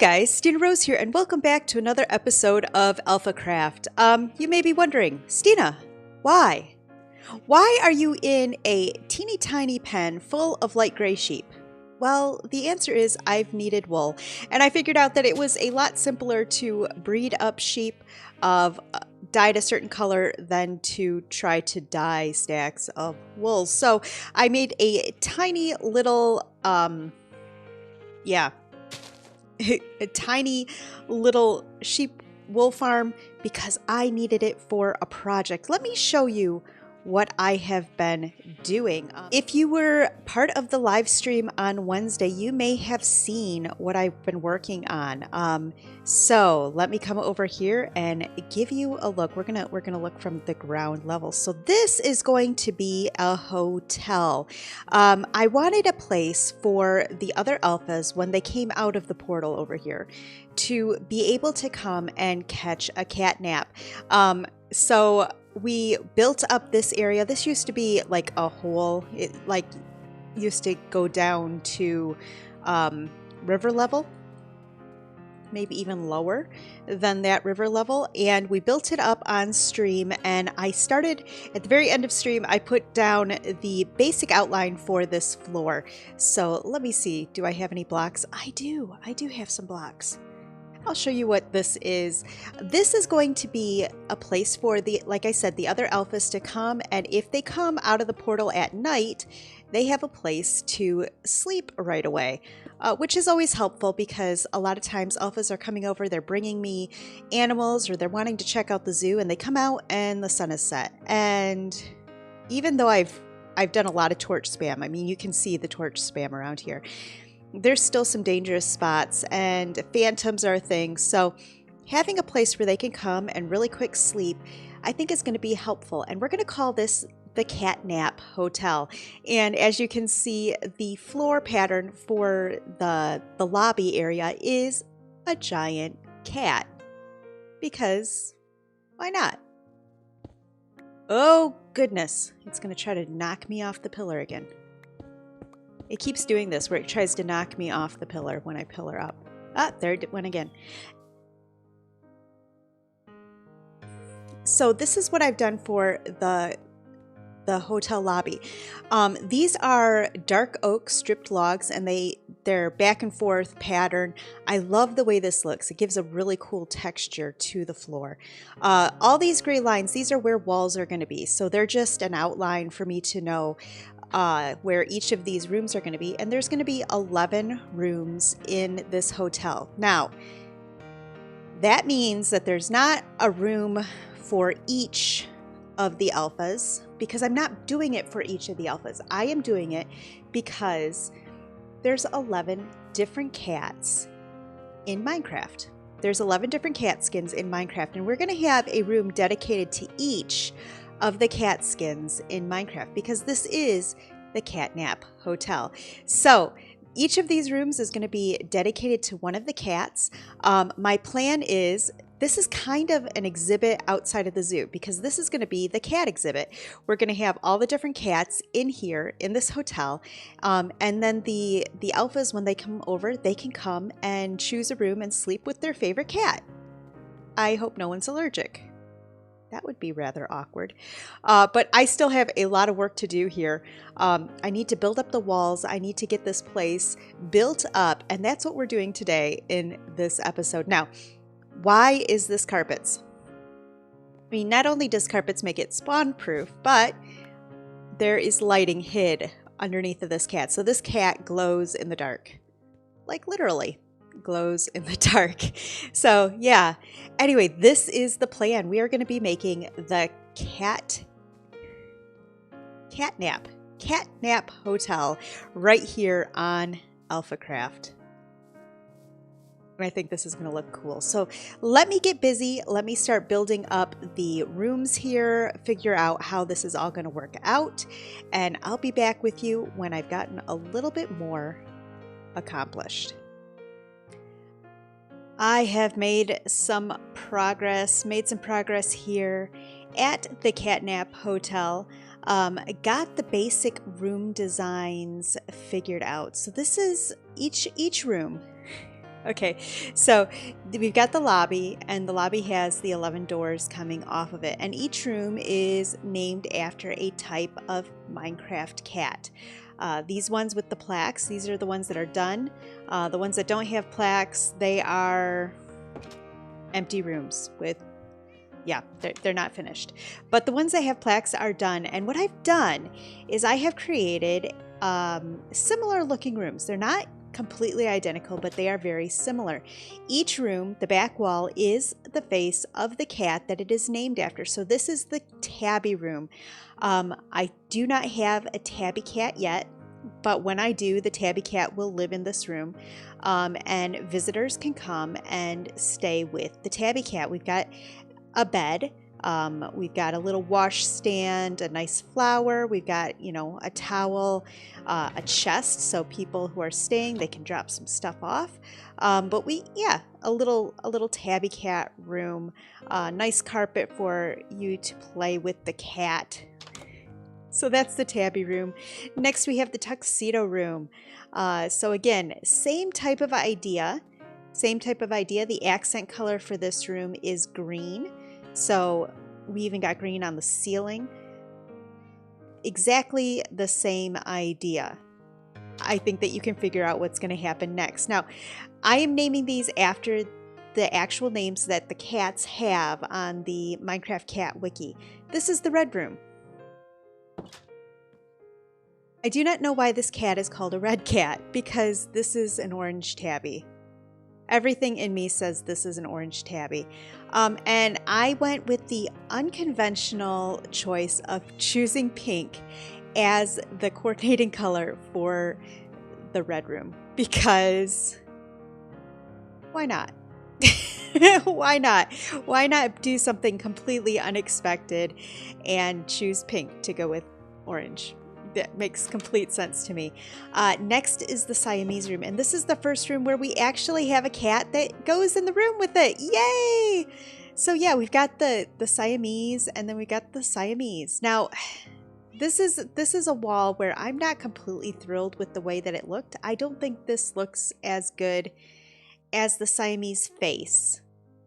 guys, StinaRose here, and welcome back to another episode of AlphaCraft. You may be wondering, Stina, why? Why are you in a teeny tiny pen full of light gray sheep? Well, the answer is I've needed wool, and I figured out that it was a lot simpler to breed up sheep of dyed a certain color than to try to dye stacks of wool. So I made a tiny little, a tiny little sheep wool farm because I needed it for a project. Let me show you what I have been doing. If you were part of the live stream on Wednesday, you may have seen what I've been working on. So let me come over here and give you a look. We're gonna look from the ground level. So this is going to be a hotel. I wanted a place for the other alphas when they came out of the portal over here to be able to come and catch a cat nap. So we built up this area. This used to be like a hole. It like used to go down to river level, maybe even lower than that river level. And we built it up on stream. And I started at the very end of stream. I put down the basic outline for this floor. So let me see. Do I have any blocks? I do. I do have some blocks. I'll show you what this is. This is going to be a place for like I said, the other alphas to come, and if they come out of the portal at night, they have a place to sleep right away, which is always helpful because a lot of times alphas are coming over, they're bringing me animals or they're wanting to check out the zoo, and they come out and the sun is set. And even though I've done a lot of torch spam, I mean, you can see the torch spam around here, there's still some dangerous spots and phantoms are a thing. So having a place where they can come and really quick sleep, I think is going to be helpful. And we're going to call this the Cat Nap Hotel. And as you can see, the floor pattern for the lobby area is a giant cat. Because why not? Oh goodness, it's going to try to knock me off the pillar again. It keeps doing this where it tries to knock me off the pillar when I pillar up. Ah, there it went again. So this is what I've done for the hotel lobby. These are dark oak stripped logs, and they're back and forth pattern. I love the way this looks. It gives a really cool texture to the floor. All these gray lines, these are where walls are going to be. So they're just an outline for me to know where each of these rooms are going to be. And there's going to be 11 rooms in this hotel. Now, that means that there's not a room for each of the alphas, because I'm not doing it for each of the alphas. I am doing it because there's 11 different cats in Minecraft. There's 11 different cat skins in Minecraft, and we're going to have a room dedicated to each of the cat skins in Minecraft because this is the Cat Nap Hotel. So each of these rooms is going to be dedicated to one of the cats. My plan is, this is kind of an exhibit outside of the zoo because this is going to be the cat exhibit. We're going to have all the different cats in here in this hotel. And then the alphas, when they come over, they can come and choose a room and sleep with their favorite cat. I hope no one's allergic. That would be rather awkward. But I still have a lot of work to do here. I need to build up the walls. I need to get this place built up. And that's what we're doing today in this episode. Now, why is this carpets? I mean, not only does carpets make it spawn proof, but there is lighting hid underneath of this cat. So this cat glows in the dark. Like literally glows in the dark. So yeah, anyway, this is the plan. We are going to be making the Cat Nap Hotel right here on AlphaCraft. And I think this is going to look cool. So let me get busy. Let me start building up the rooms here, figure out how this is all going to work out. And I'll be back with you when I've gotten a little bit more accomplished. I have made some progress here at the Cat Nap Hotel. Got the basic room designs figured out. So this is each room Okay, so we've got the lobby, and the lobby has the 11 doors coming off of it, and each room is named after a type of Minecraft cat. These ones with the plaques, these are the ones that are done. The ones that don't have plaques, they are empty rooms with, yeah, they're not finished. But the ones that have plaques are done, and what I've done is I have created similar looking rooms. They're not completely identical, but they are very similar. Each room, the back wall, is the face of the cat that it is named after. So this is the tabby room. I do not have a tabby cat yet, but when I do, the tabby cat will live in this room, and visitors can come and stay with the tabby cat. We've got a bed. We've got a little wash stand, a nice flower. We've got, you know, a towel, a chest, so people who are staying, they can drop some stuff off. But a little tabby cat room, nice carpet for you to play with the cat. So that's the tabby room. Next, we have the tuxedo room. So again, same type of idea. The accent color for this room is green. So we even got green on the ceiling. Exactly the same idea. I think that you can figure out what's going to happen next. Now, I am naming these after the actual names that the cats have on the Minecraft Cat Wiki. This is the red room. I do not know why this cat is called a red cat, because this is an orange tabby. Everything in me says this is an orange tabby. And I went with the unconventional choice of choosing pink as the coordinating color for the red room, because why not? Why not? Why not do something completely unexpected and choose pink to go with orange? That makes complete sense to me. Next is the Siamese room, and this is the first room where we actually have a cat that goes in the room with it. Yay! So yeah, we've got the Siamese, and then we got the Siamese. Now, this is a wall where I'm not completely thrilled with the way that it looked. I don't think this looks as good as the Siamese face.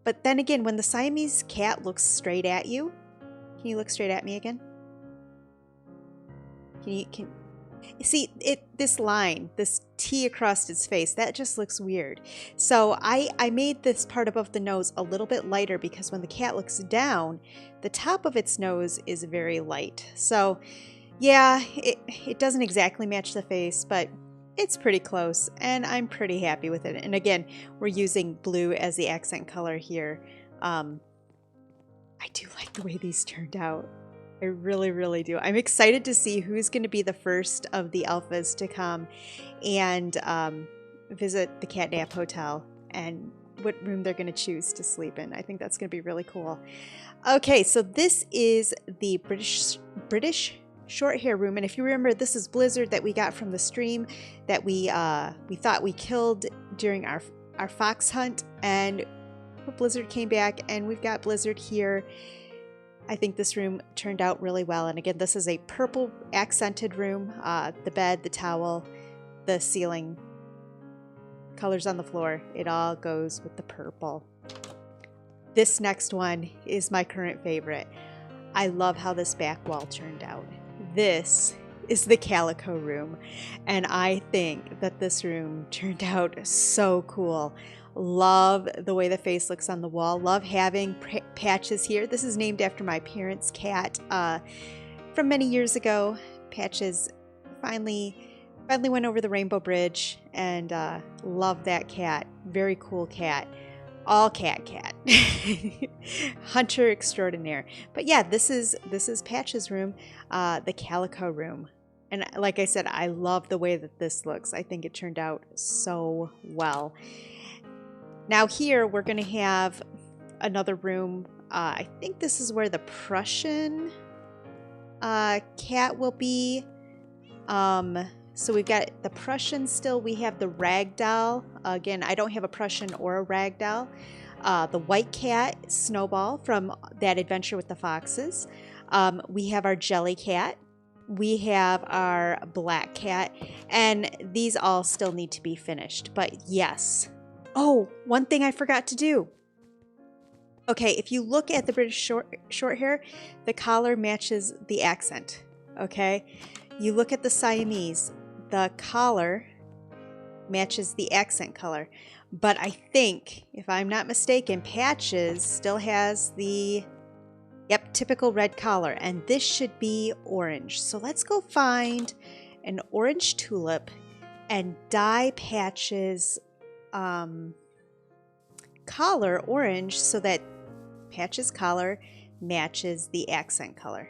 But then again, when the Siamese cat looks straight at you, can you look straight at me again? Can you see it? This line, this T across its face, that just looks weird. So I made this part above the nose a little bit lighter, because when the cat looks down, the top of its nose is very light. So yeah, it doesn't exactly match the face, but it's pretty close, and I'm pretty happy with it. And again, we're using blue as the accent color here. I do like the way these turned out. I really, really do. I'm excited to see who's going to be the first of the alphas to come and visit the Catnap Hotel, and what room they're going to choose to sleep in. I think that's going to be really cool. Okay, so this is the British short hair room, and if you remember, this is Blizzard that we got from the stream that we thought we killed during our fox hunt, and Blizzard came back, and we've got Blizzard here. I think this room turned out really well. And again, this is a purple accented room. The bed, the towel, the ceiling, colors on the floor, it all goes with the purple. This next one is my current favorite. I love how this back wall turned out. This is the Calico room, and I think that this room turned out so cool. Love the way the face looks on the wall. Love having Patches here. This is named after my parents' cat from many years ago. Patches finally went over the Rainbow Bridge, and love that cat. Very cool cat. All cat. Hunter extraordinaire. But yeah, this is Patches' room, the Calico room. And like I said, I love the way that this looks. I think it turned out so well. Now here we're going to have another room. I think this is where the Prussian cat will be. So we've got the Prussian still. We have the Ragdoll. Again, I don't have a Prussian or a Ragdoll. The white cat, Snowball, from that adventure with the foxes. We have our Jelly cat. We have our black cat. And these all still need to be finished. But yes. Oh, one thing I forgot to do. Okay, if you look at the British short hair, the collar matches the accent, okay? You look at the Siamese, the collar matches the accent color. But I think, if I'm not mistaken, Patches still has the, yep, typical red collar, and this should be orange. So let's go find an orange tulip and dye Patches' collar orange so that Patches' collar matches the accent color.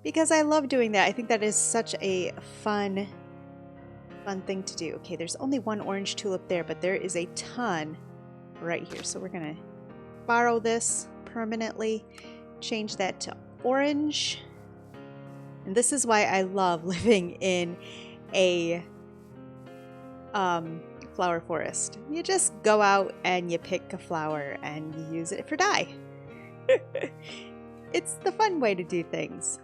Because I love doing that. I think that is such a fun thing to do. Okay, there's only one orange tulip there, but there is a ton right here. So we're gonna borrow this permanently, change that to orange. And this is why I love living in a flower forest. You just go out and you pick a flower and you use it for dye. It's the fun way to do things.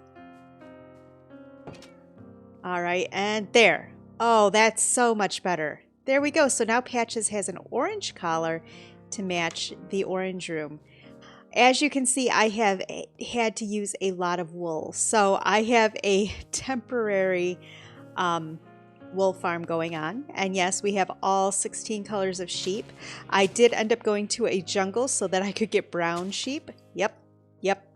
All right, and there. Oh, that's so much better. There we go. So now Patches has an orange collar to match the orange room. As you can see, I have had to use a lot of wool. So I have a temporary wool farm going on. And yes, we have all 16 colors of sheep. I did end up going to a jungle so that I could get brown sheep. Yep.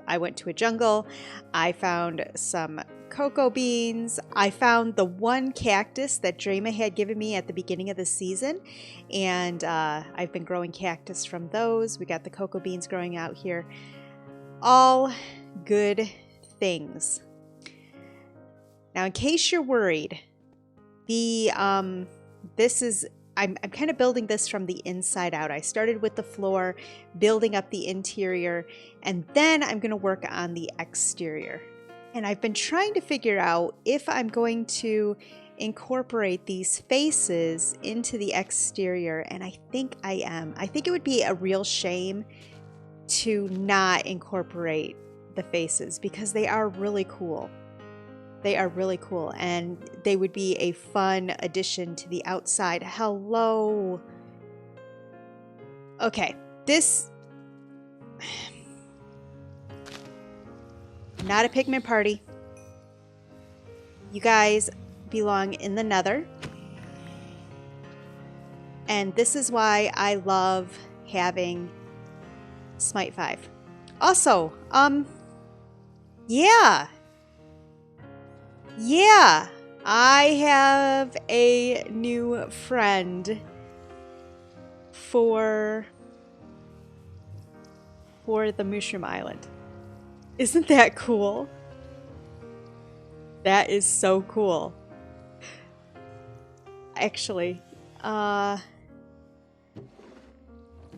I went to a jungle. I found some cocoa beans. I found the one cactus that Drema had given me at the beginning of the season, and I've been growing cactus from those. We got the cocoa beans growing out here. All good things. Now, in case you're worried, I'm kind of building this from the inside out. I started with the floor, building up the interior, and then I'm going to work on the exterior. And I've been trying to figure out if I'm going to incorporate these faces into the exterior, and I think I am. I think it would be a real shame to not incorporate the faces because they are really cool. They are really cool, and they would be a fun addition to the outside. Hello. Okay, this... Not a pigment party. You guys belong in the Nether. And this is why I love having Smite 5. Also, yeah, I have a new friend for the Mushroom Island. Isn't that cool? That is so cool. Actually,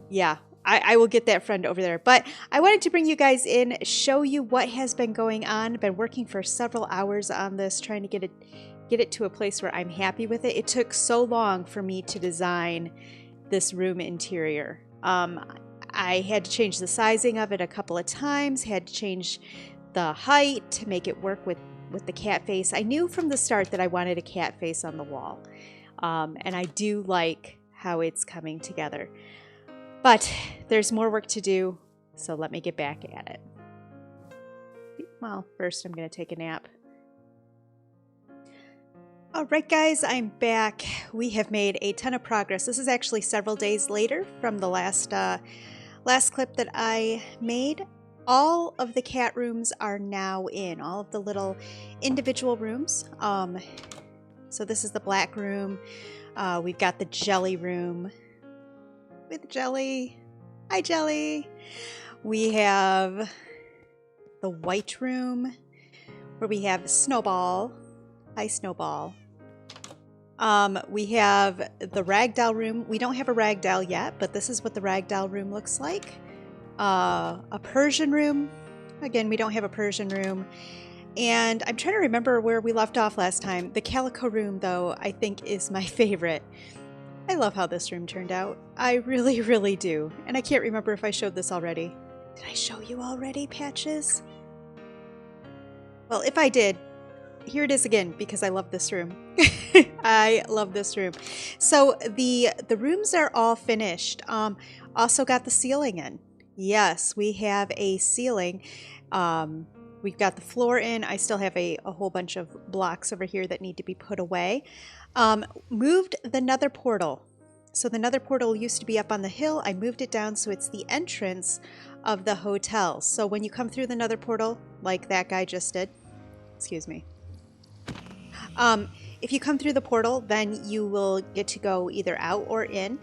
yeah, I will get that friend over there. But I wanted to bring you guys in, show you what has been going on. I've been working for several hours on this, trying to get it to a place where I'm happy with it. It took so long for me to design this room interior. I had to change the sizing of it a couple of times, had to change the height to make it work with the cat face. I knew from the start that I wanted a cat face on the wall. And I do like how it's coming together. But there's more work to do, so let me get back at it. Well, first I'm going to take a nap. Alright guys, I'm back. We have made a ton of progress. This is actually several days later from the last clip that I made. All of the cat rooms are now in, all of the little individual rooms. So this is the black room. We've got the jelly room with Jelly. Hi Jelly. We have the white room where we have Snowball. Hi Snowball. We have the ragdoll room. We don't have a ragdoll yet, but this is what the ragdoll room looks like. A Persian room. Again, we don't have a Persian room. And I'm trying to remember where we left off last time. The calico room, though, I think is my favorite. I love how this room turned out. I really, really do. And I can't remember if I showed this already. Did I show you already, Patches? Well, if I did, here it is again, because I love this room. I love this room. So the rooms are all finished. Also got the ceiling in. Yes, we have a ceiling. We've got the floor in. I still have a whole bunch of blocks over here that need to be put away. Moved the nether portal. So the nether portal used to be up on the hill. I moved it down so it's the entrance of the hotel. So when you come through the nether portal, like that guy just did, excuse me. If you come through the portal, then you will get to go either out or in.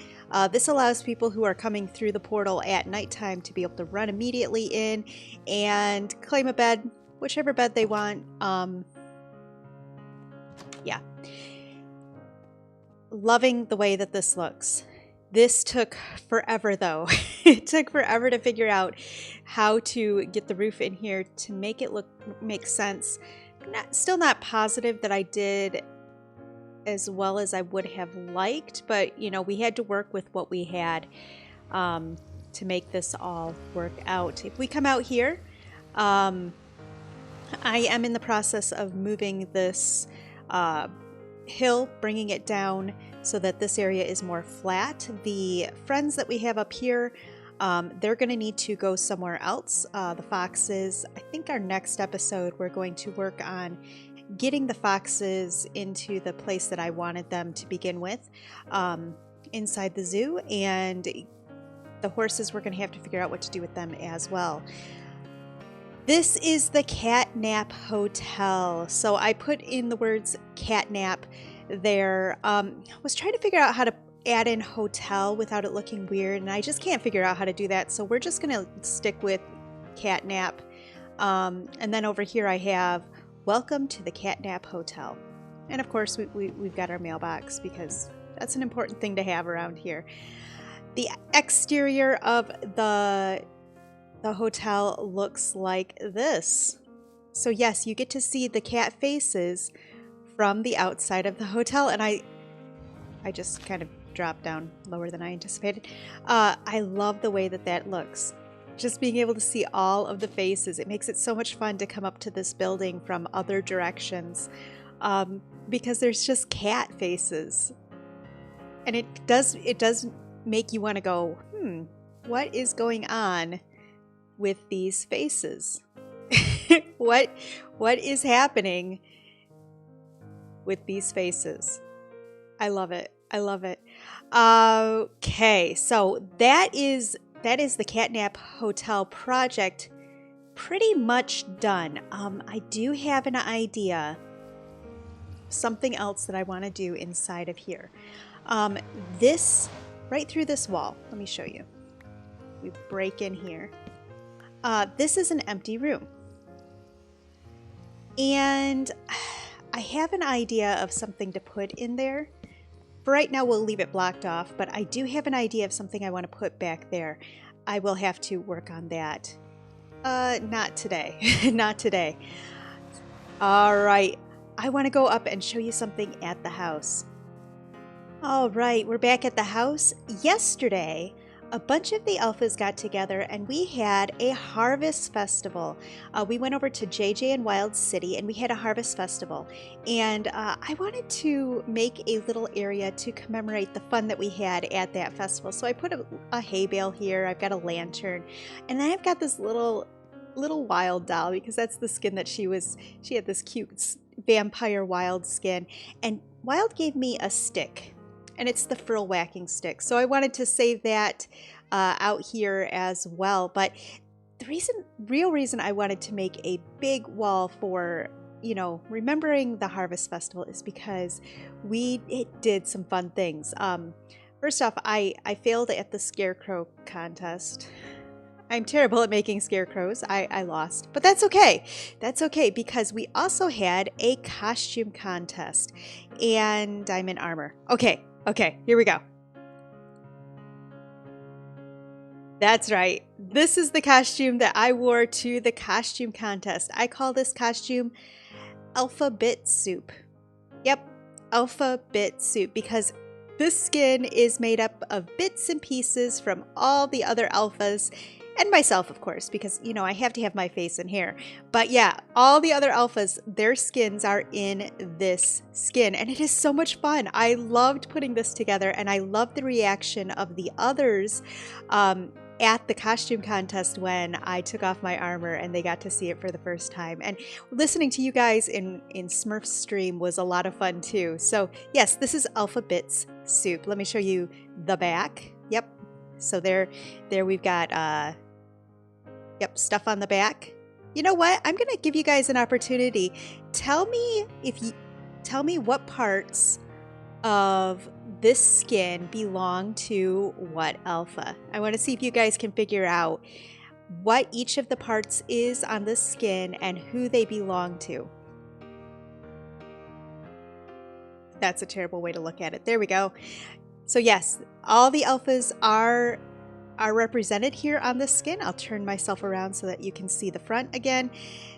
This allows people who are coming through the portal at nighttime to be able to run immediately in and claim a bed, whichever bed they want. Yeah. Loving the way that this looks. This took forever though. It took forever to figure out how to get the roof in here to make it make sense. Still not positive that I did as well as I would have liked, but you know, we had to work with what we had to make this all work out. If we come out here, I am in the process of moving this hill, bringing it down so that this area is more flat. The friends that we have up here, they're going to need to go somewhere else. The foxes, I think our next episode we're going to work on getting the foxes into the place that I wanted them to begin with, inside the zoo, and the horses we're going to have to figure out what to do with them as well. This is the Catnap Hotel. So I put in the words catnap there. Was trying to figure out how to add in hotel without it looking weird, and I just can't figure out how to do that, so we're just going to stick with catnap. And then over here I have welcome to the Catnap Hotel. And of course we've got our mailbox because that's an important thing to have around here. The exterior of the hotel looks like this. So yes, you get to see the cat faces from the outside of the hotel, and I just kind of dropped down lower than I anticipated. I love the way that looks. Just being able to see all of the faces, it makes it so much fun to come up to this building from other directions, because there's just cat faces, and it does make you want to go, what is going on with these faces? what is happening with these faces? I love it. I love it. Okay, so that is the Catnap Hotel project pretty much done. I do have an idea, something else that I want to do inside of here. This, right through this wall, let me show you. We break in here. This is an empty room. And I have an idea of something to put in there. For right now, we'll leave it blocked off, but I do have an idea of something I want to put back there. I will have to work on that. Not today. Not today. All right. I want to go up and show you something at the house. All right, we're back at the house. Yesterday, a bunch of the alphas got together and we had a harvest festival. We went over to JJ and Wild City and we had a harvest festival. And I wanted to make a little area to commemorate the fun that we had at that festival. So I put a hay bale here, I've got a lantern, and I've got this little wild doll because that's the skin that she had this cute vampire wild skin. And Wild gave me a stick. And it's the frill whacking stick. So I wanted to save that out here as well. But the real reason I wanted to make a big wall for, remembering the Harvest Festival is because it did some fun things. First off, I failed at the scarecrow contest. I'm terrible at making scarecrows. I lost, but that's okay. That's okay because we also had a costume contest and I'm in armor. Okay, here we go. That's right. This is the costume that I wore to the costume contest. I call this costume Alphabet Soup. Yep, Alphabet Soup, because this skin is made up of bits and pieces from all the other alphas, and myself, of course, because, you know, I have to have my face in here. But yeah, all the other alphas, their skins are in this skin, and it is so much fun. I loved putting this together, and I loved the reaction of the others at the costume contest when I took off my armor and they got to see it for the first time. And listening to you guys in Smurf's stream was a lot of fun too. So yes, this is Alpha Bits soup. Let me show you the back. Yep. So there we've got stuff on the back. You know what? I'm gonna give you guys an opportunity. Tell me what parts of this skin belong to what alpha. I want to see if you guys can figure out what each of the parts is on this skin and who they belong to. That's a terrible way to look at it. There we go. So yes, all the alphas are represented here on this skin. I'll turn myself around so that you can see the front again.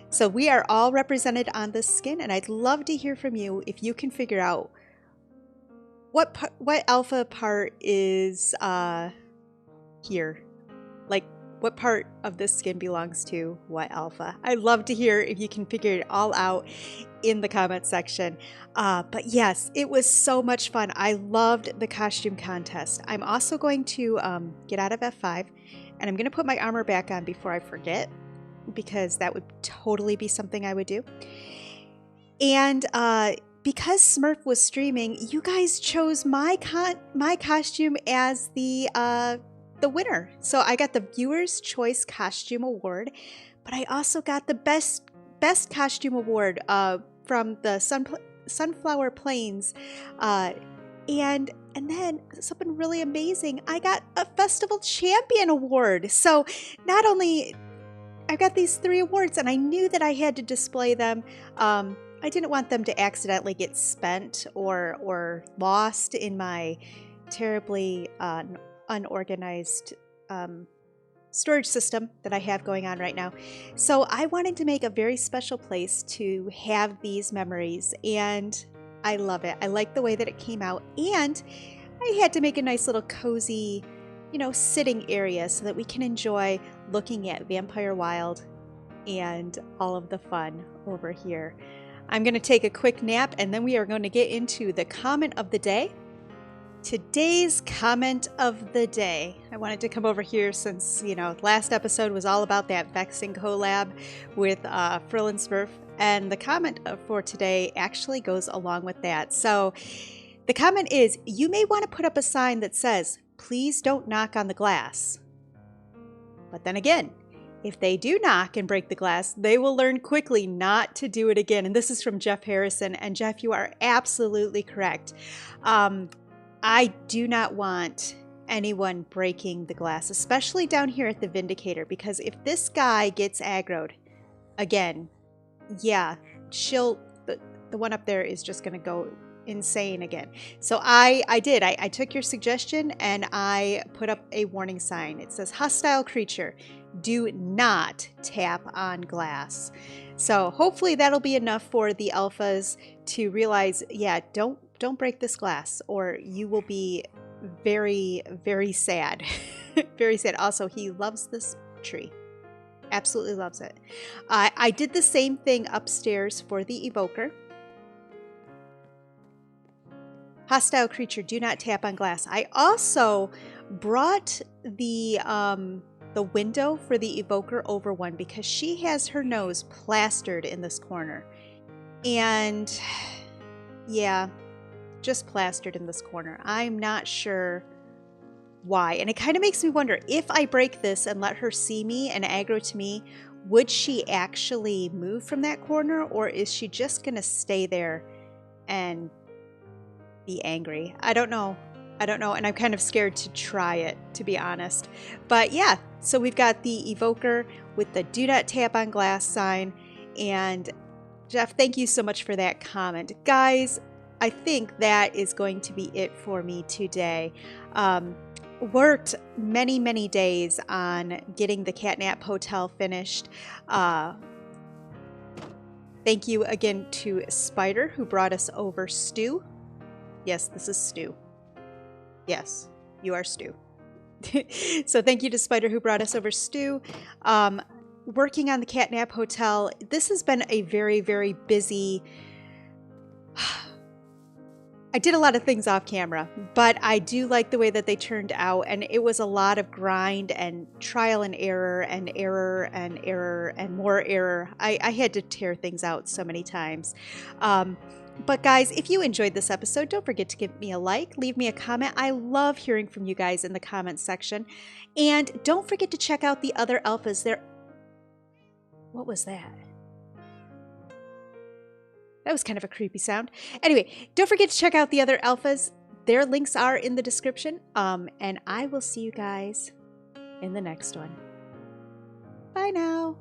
So we are all represented on this skin, and I'd love to hear from you if you can figure out what alpha part is here. Like, what part of this skin belongs to what alpha? I'd love to hear if you can figure it all out in the comment section. But yes, it was so much fun. I loved the costume contest. I'm also going to get out of F5, and I'm going to put my armor back on before I forget, because that would totally be something I would do. And because Smurf was streaming, you guys chose my costume as the winner. So I got the Viewer's Choice Costume Award, but I also got the best costume award from the Sunflower Plains, and then something really amazing. I got a Festival Champion Award. So not only I've got these 3 awards, and I knew that I had to display them. I didn't want them to accidentally get spent or lost in my terribly unorganized storage system that I have going on right now. So I wanted to make a very special place to have these memories, and I love it. I like the way that it came out, and I had to make a nice little cozy, you know, sitting area so that we can enjoy looking at Vampire Wild and all of the fun over here. I'm going to take a quick nap, and then we are going to get into the comment of the day. Today's comment of the day. I wanted to come over here since, you know, last episode was all about that vexing collab with Frill and Smurf, and the comment for today actually goes along with that. So the comment is, you may want to put up a sign that says, please don't knock on the glass. But then again, if they do knock and break the glass, they will learn quickly not to do it again. And this is from Jeff Harrison. And Jeff, you are absolutely correct. I do not want anyone breaking the glass, especially down here at the Vindicator, because if this guy gets aggroed, again, yeah, the one up there is just going to go insane again. So I took your suggestion and I put up a warning sign. It says, hostile creature, do not tap on glass. So hopefully that'll be enough for the alphas to realize, yeah, don't break this glass or you will be very, very sad. Very sad. Also, he loves this tree. Absolutely loves it. I did the same thing upstairs for the evoker. Hostile creature, do not tap on glass. I also brought the window for the evoker over one because she has her nose plastered in this corner. And yeah, just plastered in this corner. I'm not sure why. And it kind of makes me wonder, if I break this and let her see me and aggro to me, would she actually move from that corner, or is she just going to stay there and be angry? I don't know. And I'm kind of scared to try it, to be honest. But yeah, so we've got the evoker with the do not tap on glass sign. And Jeff, thank you so much for that comment. Guys, I think that is going to be it for me today. Worked many, many days on getting the Catnap Hotel finished. Thank you again to Spider, who brought us over stew. Yes, this is stew. Yes, you are stew. So thank you to Spider who brought us over stew. Working on the Catnap Hotel. This has been a very, very busy... I did a lot of things off camera, but I do like the way that they turned out, and it was a lot of grind and trial and error and error and error and more error. I had to tear things out so many times. But guys, if you enjoyed this episode, don't forget to give me a like, leave me a comment. I love hearing from you guys in the comments section. And don't forget to check out the other alphas. What was that? That was kind of a creepy sound. Anyway, don't forget to check out the other alphas. Their links are in the description. And I will see you guys in the next one. Bye now.